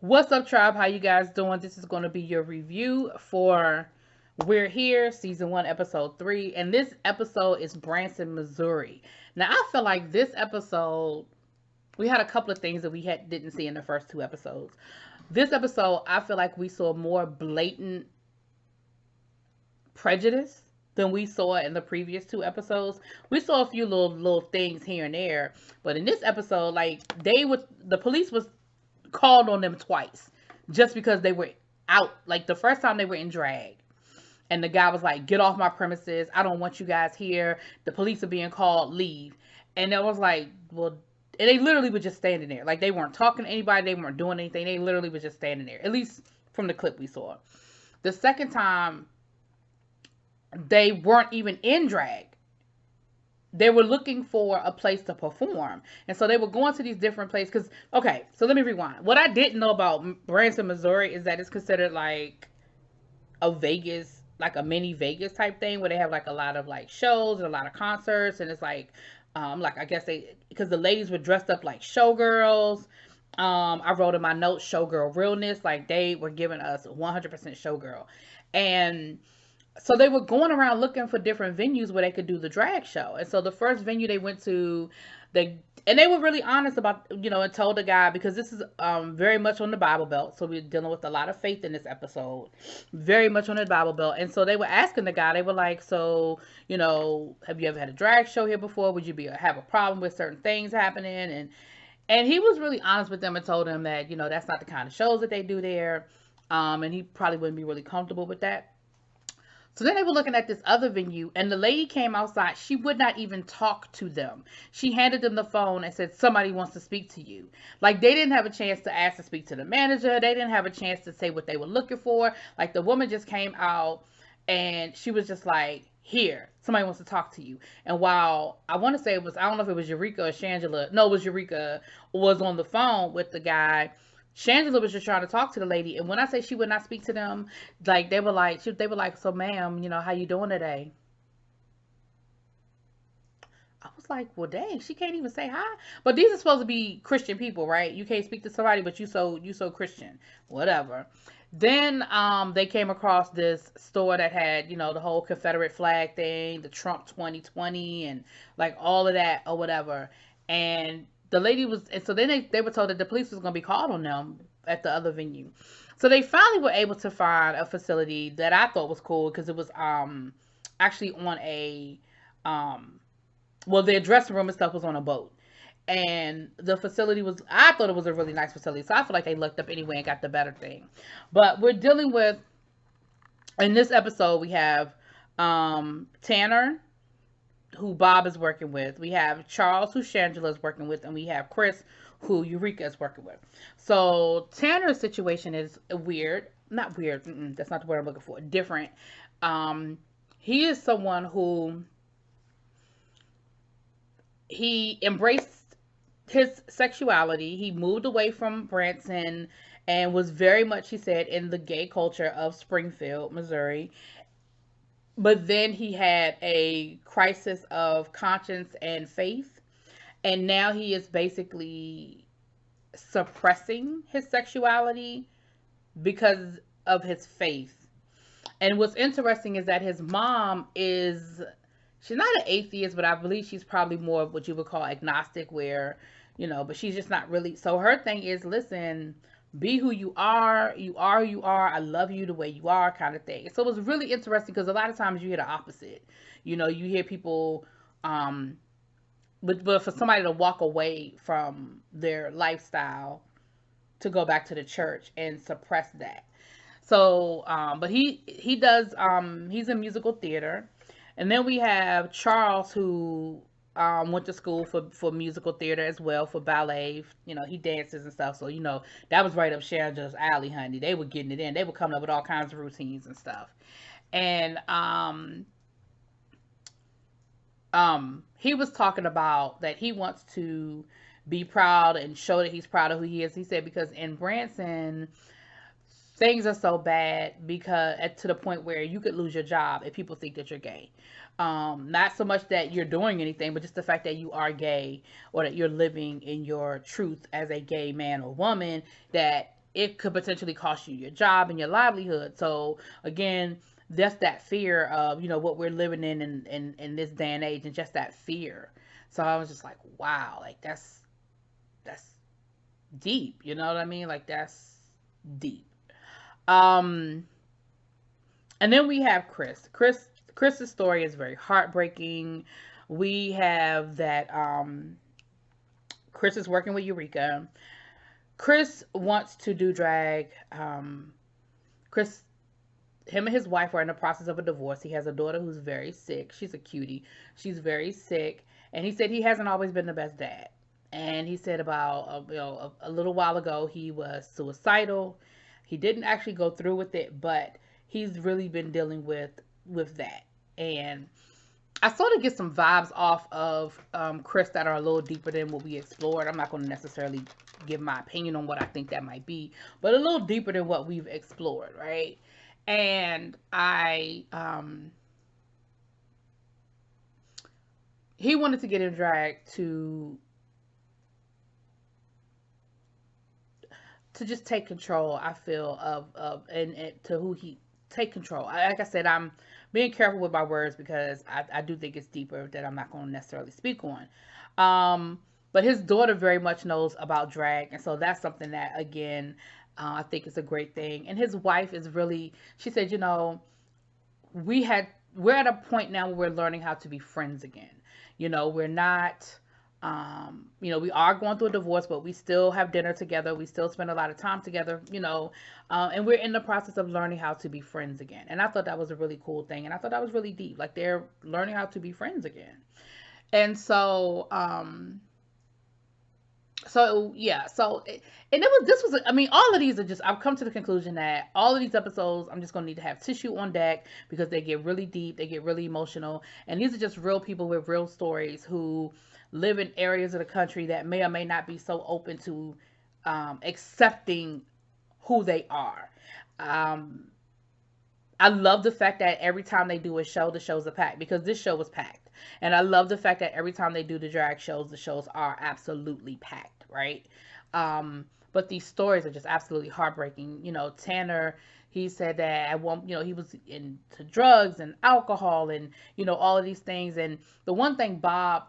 What's up, tribe? How you guys doing? This is going to be your review for We're Here, Season 1, Episode 3. And this episode is Branson, Missouri. Now, I feel like this episode, we had a couple of things that didn't see in the first two episodes. This episode, I feel like we saw more blatant prejudice than we saw in the previous two episodes. We saw a few little things here and there, but in this episode, like the police was called on them twice just because they were out. Like the first time they were in drag. And the guy was like, "Get off my premises. I don't want you guys here. The police are being called. Leave." And it was like, well, and they literally were just standing there. Like they weren't talking to anybody. They weren't doing anything. They literally was just standing there. At least from the clip we saw. The second time, they weren't even in drag. They were looking for a place to perform. And so they were going to these different places. Because, okay, so let me rewind. What I didn't know about Branson, Missouri is that it's considered like a Vegas, like a mini Vegas type thing where they have like a lot of like shows and a lot of concerts. And it's like I guess because the ladies were dressed up like showgirls. I wrote in my notes, showgirl realness. Like they were giving us 100% showgirl. And so they were going around looking for different venues where they could do the drag show. And so the first venue they went to, they were really honest about, and told the guy, because this is very much on the Bible Belt. So we're dealing with a lot of faith in this episode, very much on the Bible Belt. And so they were asking the guy, they were like, so, have you ever had a drag show here before? Would you have a problem with certain things happening? And he was really honest with them and told them that, that's not the kind of shows that they do there. And he probably wouldn't be really comfortable with that. So then they were looking at this other venue, and the lady came outside. She would not even talk to them. She handed them the phone and said, "Somebody wants to speak to you." Like, they didn't have a chance to ask to speak to the manager. They didn't have a chance to say what they were looking for. Like, the woman just came out, and she was just like, "Here, somebody wants to talk to you." And while I want to say it was, I don't know if it was Eureka or Shangela. No, it was Eureka, was on the phone with the guy. Shangela was just trying to talk to the lady, and when I say she would not speak to them, like they were like, "So, ma'am, how you doing today?" I was like, "Well, dang, she can't even say hi." But these are supposed to be Christian people, right? You can't speak to somebody, but you so Christian, whatever. Then they came across this store that had the whole Confederate flag thing, the Trump 2020, and like all of that or whatever. And the lady was, and so then they were told that the police was going to be called on them at the other venue. So they finally were able to find a facility that I thought was cool because it was actually on a well, their dressing room and stuff was on a boat. And the facility was, I thought it was a really nice facility. So I feel like they looked up anyway and got the better thing. But we're dealing with, in this episode, we have Tanner, who Bob is working with. We have Charles, who Shangela is working with. And we have Chris, who Eureka is working with. So Tanner's situation is weird. Not weird. That's not the word I'm looking for. Different. He is someone who he embraced his sexuality. He moved away from Branson and was very much, he said, in the gay culture of Springfield, Missouri. But then he had a crisis of conscience and faith. And now he is basically suppressing his sexuality because of his faith. And what's interesting is that his mom is, she's not an atheist, but I believe she's probably more of what you would call agnostic, where, but she's just not really. So her thing is, listen, be who you are. You are who you are. I love you the way you are, kind of thing. So it was really interesting because a lot of times you hear the opposite. You hear people, but for somebody to walk away from their lifestyle to go back to the church and suppress that. So, but he does, he's in musical theater. And then we have Charles, who went to school for musical theater as well, for ballet. He dances and stuff. So, that was right up Shangela's alley, honey. They were getting it in. They were coming up with all kinds of routines and stuff. And he was talking about that he wants to be proud and show that he's proud of who he is. He said because in Branson, things are so bad because to the point where you could lose your job if people think that you're gay. Not so much that you're doing anything, but just the fact that you are gay or that you're living in your truth as a gay man or woman, that it could potentially cost you your job and your livelihood. So again, that's that fear of, what we're living in this day and age, and just that fear. So I was just like, wow, like that's deep, you know what I mean? Like that's deep. Um and then we have Chris's story is very heartbreaking. We have that Chris is working with Eureka. Chris wants to do drag. Chris, him and his wife are in the process of a divorce. He has a daughter who's very sick. She's a cutie. She's very sick, and he said he hasn't always been the best dad. And he said about a little while ago he was suicidal. He didn't actually go through with it, but he's really been dealing with that. And I sort of get some vibes off of Chris that are a little deeper than what we explored. I'm not going to necessarily give my opinion on what I think that might be, but a little deeper than what we've explored, right? And he wanted to get in drag to just take control, I feel, of and to who he take control. Like I said, I'm being careful with my words because I do think it's deeper that I'm not going to necessarily speak on. But his daughter very much knows about drag, and so that's something that, again, I think is a great thing. And his wife is really, she said, we're at a point now where we're learning how to be friends again. We're not, we are going through a divorce, but we still have dinner together. We still spend a lot of time together, and we're in the process of learning how to be friends again. And I thought that was a really cool thing. And I thought that was really deep. Like, they're learning how to be friends again. And so, yeah, and this was, I mean, all of these are just, I've come to the conclusion that all of these episodes, I'm just going to need to have tissue on deck because they get really deep, they get really emotional, and these are just real people with real stories who live in areas of the country that may or may not be so open to accepting who they are. I love the fact that every time they do a show, the shows are packed, because this show was packed. And I love the fact that every time they do the drag shows, the shows are absolutely packed, right? But these stories are just absolutely heartbreaking. Tanner, he said that at one, he was into drugs and alcohol and, all of these things. And the one thing Bob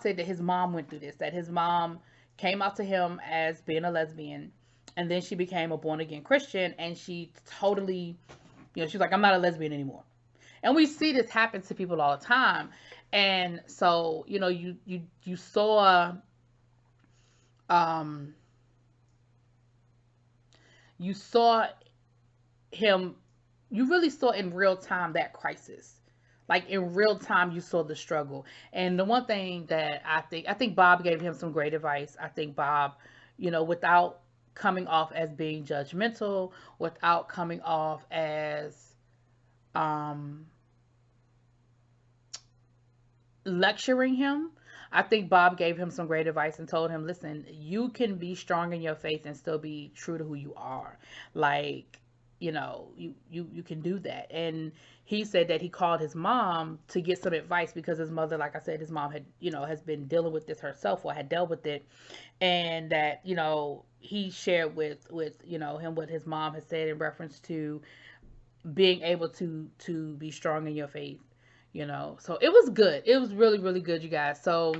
said that his mom went through this, that his mom came out to him as being a lesbian, and then she became a born again Christian, and she totally, she's like, I'm not a lesbian anymore. And we see this happen to people all the time. And so, you saw, you saw him, you really saw in real time that crisis. Like, in real time, you saw the struggle. And the one thing that I think Bob gave him some great advice. I think Bob, without coming off as being judgmental, without coming off as lecturing him, I think Bob gave him some great advice and told him, listen, you can be strong in your faith and still be true to who you are. Like, you can do that. And he said that he called his mom to get some advice because his mother, like I said, his mom had, has been dealing with this herself or had dealt with it. And that, he shared with him what his mom had said in reference to being able to be strong in your faith. So it was good. It was really, really good, you guys. So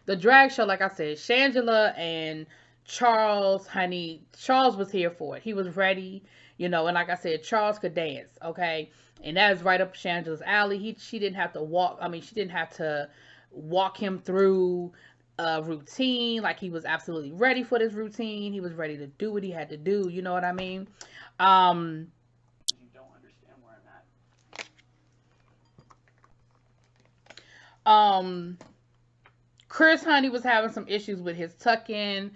the drag show, like I said, Shangela and Charles, honey, Charles was here for it. He was ready, and like I said, Charles could dance, okay? And that is right up Shangela's alley. She didn't have to walk him through a routine. Like, he was absolutely ready for this routine. He was ready to do what he had to do. You know what I mean? You don't understand where I'm at. Chris, honey, was having some issues with his tuck-in,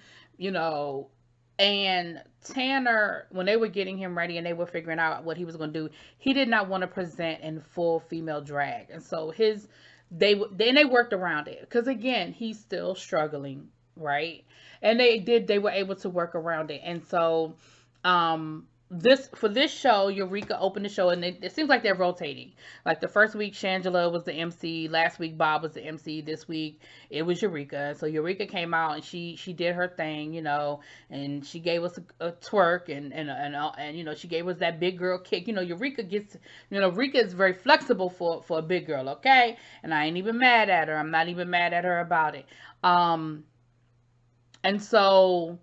and Tanner, when they were getting him ready and they were figuring out what he was going to do, he did not want to present in full female drag. And so they worked around it because, again, he's still struggling, right? And they were able to work around it. And so for this show, Eureka opened the show, and it seems like they're rotating. Like the first week, Shangela was the MC. Last week, Bob was the MC. This week, it was Eureka. So Eureka came out and she did her thing, and she gave us a twerk and she gave us that big girl kick. Eureka gets, Eureka is very flexible for a big girl, okay? And I ain't even mad at her. I'm not even mad at her about it. And so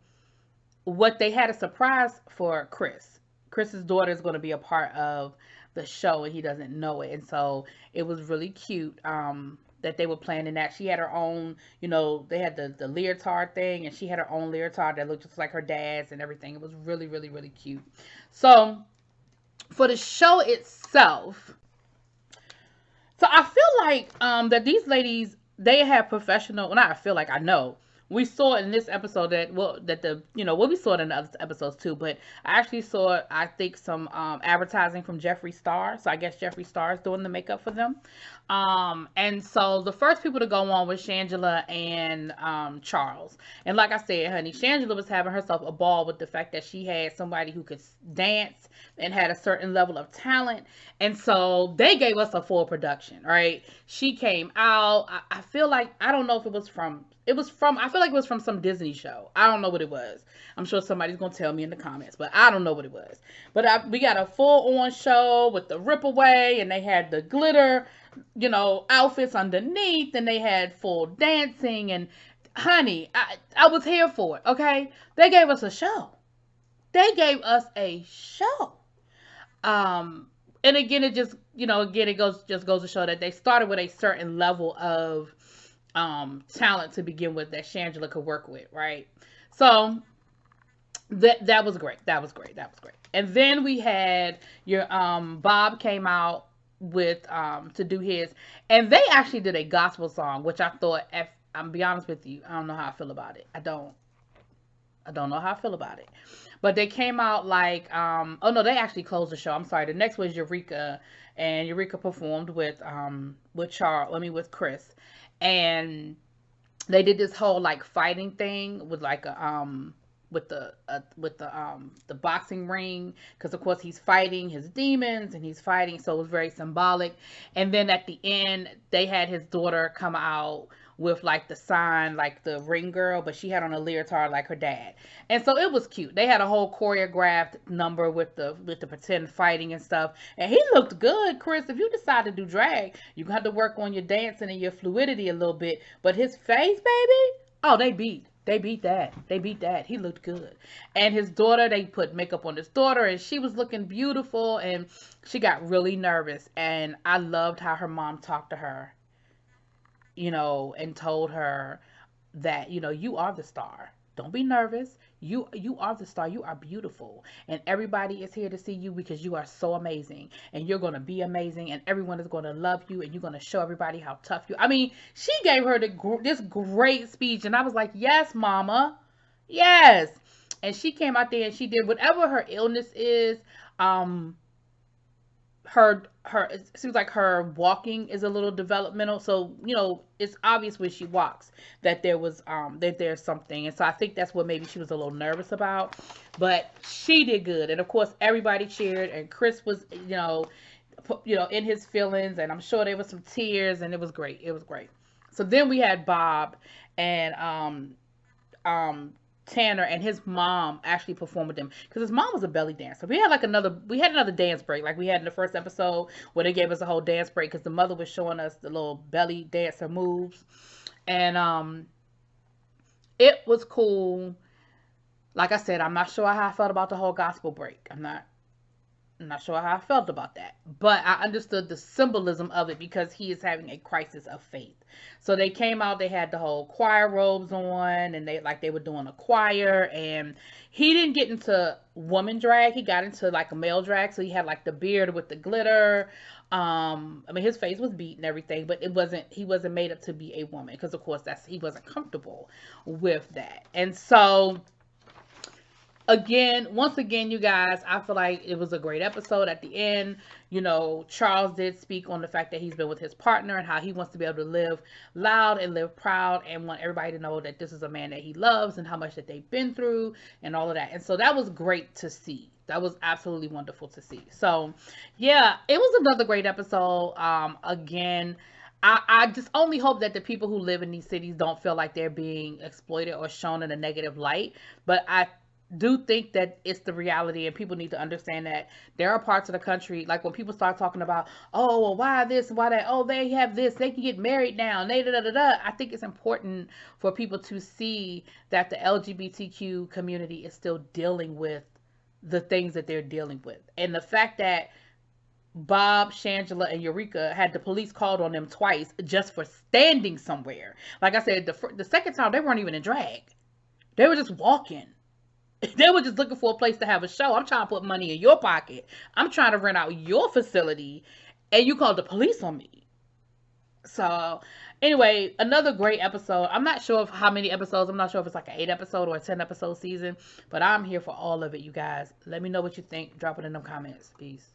what they had a surprise for Chris. Chris's daughter is going to be a part of the show, and he doesn't know it. And so it was really cute that they were planning that. She had her own, they had the leotard thing, and she had her own leotard that looked just like her dad's and everything. It was really, really, really cute. So for the show itself, so I feel like that these ladies, they have professional, well, not I feel like, I know. We saw in this episode that we saw it in the other episodes too, but I actually saw, I think, some advertising from Jeffree Star. So I guess Jeffree Star is doing the makeup for them. And so the first people to go on was Shangela and Charles. And like I said, honey, Shangela was having herself a ball with the fact that she had somebody who could dance and had a certain level of talent. And so they gave us a full production, right? She came out. I feel like, I don't know if I feel like it was from some Disney show. I don't know what it was. I'm sure somebody's going to tell me in the comments, but I don't know what it was. But we got a full-on show with the rip away, and they had the glitter, outfits underneath, and they had full dancing. And honey, I was here for it, okay? They gave us a show. They gave us a show. And again, it just, it goes to show that they started with a certain level of talent to begin with that Shangela could work with, right? So that was great. That was great. And then we had your Bob came out with to do his, and they actually did a gospel song, which I thought, I'm be honest with you, I don't know how I feel about it. I don't know how I feel about it. But they came out like, oh no, they actually closed the show. I'm sorry. The next was Eureka, and Eureka performed with Chris. And they did this whole like fighting thing with like with the boxing ring, because of course he's fighting his demons and he's fighting, so it was very symbolic. And then at the end they had his daughter come out with like the sign, like the ring girl, but she had on a leotard like her dad. And so it was cute. They had a whole choreographed number with the pretend fighting and stuff. And he looked good, Chris. If you decide to do drag, you have to work on your dancing and your fluidity a little bit. But his face, baby, oh, they beat that. He looked good. And his daughter, they put makeup on his daughter, and she was looking beautiful, and she got really nervous. And I loved how her mom talked to her, and told her that, you are the star. Don't be nervous. You are the star. You are beautiful. And everybody is here to see you because you are so amazing. And you're going to be amazing. And everyone is going to love you. And you're going to show everybody how tough you are. I mean, she gave her this great speech. And I was like, yes, mama. Yes. And she came out there and she did whatever her illness is. It seems like her walking is a little developmental, so it's obvious when she walks that there's something. And so I think that's what maybe she was a little nervous about, but she did good. And of course everybody cheered, and Chris was in his feelings, and I'm sure there was some tears, and it was great. So then we had Bob and Tanner and his mom actually performed with them, because his mom was a belly dancer. We had another dance break like we had in the first episode, where they gave us a whole dance break because the mother was showing us the little belly dancer moves. And it was cool. Like I said, I'm not sure how I felt about the whole gospel break. I'm not sure how I felt about that, but I understood the symbolism of it because he is having a crisis of faith. So they came out, they had the whole choir robes on, and they were doing a choir, and he didn't get into woman drag. He got into like a male drag. So he had like the beard with the glitter. I mean, his face was beat and everything, but he wasn't made up to be a woman, because of course he wasn't comfortable with that. And so once again, you guys, I feel like it was a great episode. At the end, Charles did speak on the fact that he's been with his partner and how he wants to be able to live loud and live proud, and want everybody to know that this is a man that he loves and how much that they've been through and all of that. And so that was great to see. that was absolutely wonderful to see. So, yeah, it was another great episode. Again, I just only hope that the people who live in these cities don't feel like they're being exploited or shown in a negative light. But I do think that it's the reality, and people need to understand that there are parts of the country, like when people start talking about, oh, well, why this, why that, oh, they have this, they can get married now, and they da da da da. I think it's important for people to see that the LGBTQ community is still dealing with the things that they're dealing with, and the fact that Bob, Shangela, and Eureka had the police called on them twice just for standing somewhere. Like I said, the second time they weren't even in drag; they were just walking. They were just looking for a place to have a show. I'm trying to put money in your pocket. I'm trying to rent out your facility, and you called the police on me. So, anyway, another great episode. I'm not sure of how many episodes. I'm not sure if it's like an 8 episode or a 10 episode season, but I'm here for all of it, you guys. Let me know what you think. Drop it in them comments. Peace.